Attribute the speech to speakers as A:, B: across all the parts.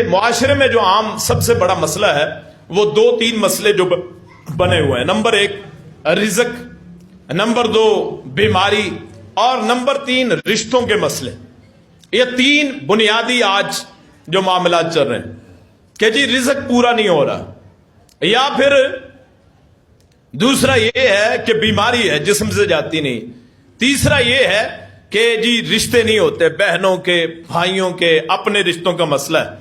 A: معاشرے میں جو عام سب سے بڑا مسئلہ ہے وہ دو تین مسئلے جو بنے ہوئے ہیں. نمبر ایک رزق، نمبر دو بیماری، اور نمبر تین رشتوں کے مسئلے. یہ تین بنیادی آج جو معاملات چل رہے ہیں کہ جی رزق پورا نہیں ہو رہا، یا پھر دوسرا یہ ہے کہ بیماری ہے جسم سے جاتی نہیں، تیسرا یہ ہے کہ جی رشتے نہیں ہوتے، بہنوں کے، بھائیوں کے، اپنے رشتوں کا مسئلہ ہے.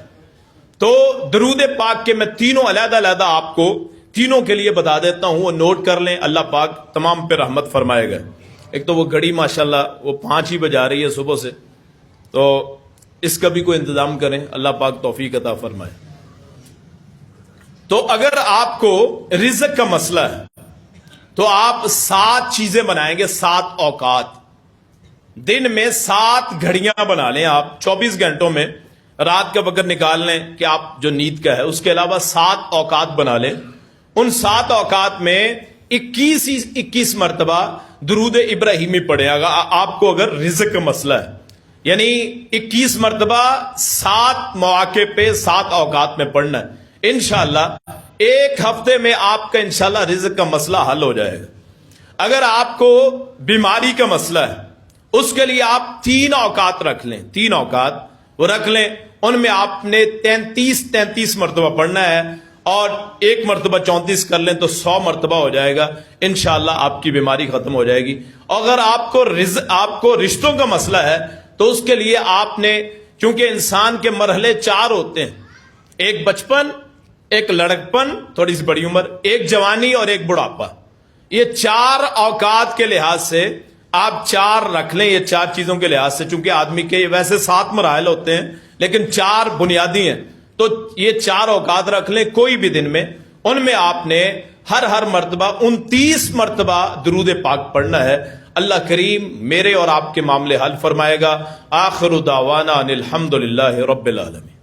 A: تو درود پاک کے میں تینوں علیحدہ علیحدہ آپ کو تینوں کے لیے بتا دیتا ہوں، وہ نوٹ کر لیں، اللہ پاک تمام پہ رحمت فرمائے گا. ایک تو وہ گھڑی ماشاءاللہ وہ 5 ہی بجا رہی ہے صبح سے، تو اس کا بھی کوئی انتظام کریں، اللہ پاک توفیق عطا فرمائے. تو اگر آپ کو رزق کا مسئلہ ہے تو آپ 7 چیزیں بنائیں گے، 7 اوقات. دن میں 7 گھڑیاں بنا لیں آپ 24 گھنٹوں میں، رات کا وقت نکال لیں کہ آپ جو نیند کا ہے، اس کے علاوہ 7 اوقات بنا لیں. ان 7 اوقات میں 21 مرتبہ درود ابراہیمی پڑھیں گا آپ کو اگر رزق کا مسئلہ ہے. یعنی 21 مرتبہ 7 مواقع پہ 7 اوقات میں پڑھنا ہے. انشاءاللہ ایک ہفتے میں آپ کا انشاءاللہ رزق کا مسئلہ حل ہو جائے گا. اگر آپ کو بیماری کا مسئلہ ہے، اس کے لیے آپ 3 اوقات رکھ لیں، 3 اوقات وہ رکھ لیں. ان میں آپ نے 33 مرتبہ پڑھنا ہے، اور 1 مرتبہ 34 کر لیں تو 100 مرتبہ ہو جائے گا. انشاءاللہ آپ کی بیماری ختم ہو جائے گی. اگر آپ کو رشتوں کا مسئلہ ہے تو اس کے لیے آپ نے، چونکہ انسان کے مرحلے 4 ہوتے ہیں، ایک بچپن، ایک لڑکپن تھوڑی سی بڑی عمر، ایک جوانی اور ایک بڑھاپا. یہ 4 اوقات کے لحاظ سے آپ 4 رکھ لیں. یہ 4 چیزوں کے لحاظ سے، چونکہ آدمی کے ویسے 7 مراحل ہوتے ہیں لیکن 4 بنیادی ہیں، تو یہ 4 اوقات رکھ لیں کوئی بھی دن میں. ان میں آپ نے ہر مرتبہ 29 مرتبہ درود پاک پڑھنا ہے. اللہ کریم میرے اور آپ کے معاملے حل فرمائے گا. آخر دعوانا ان الحمد للہ رب العالمین.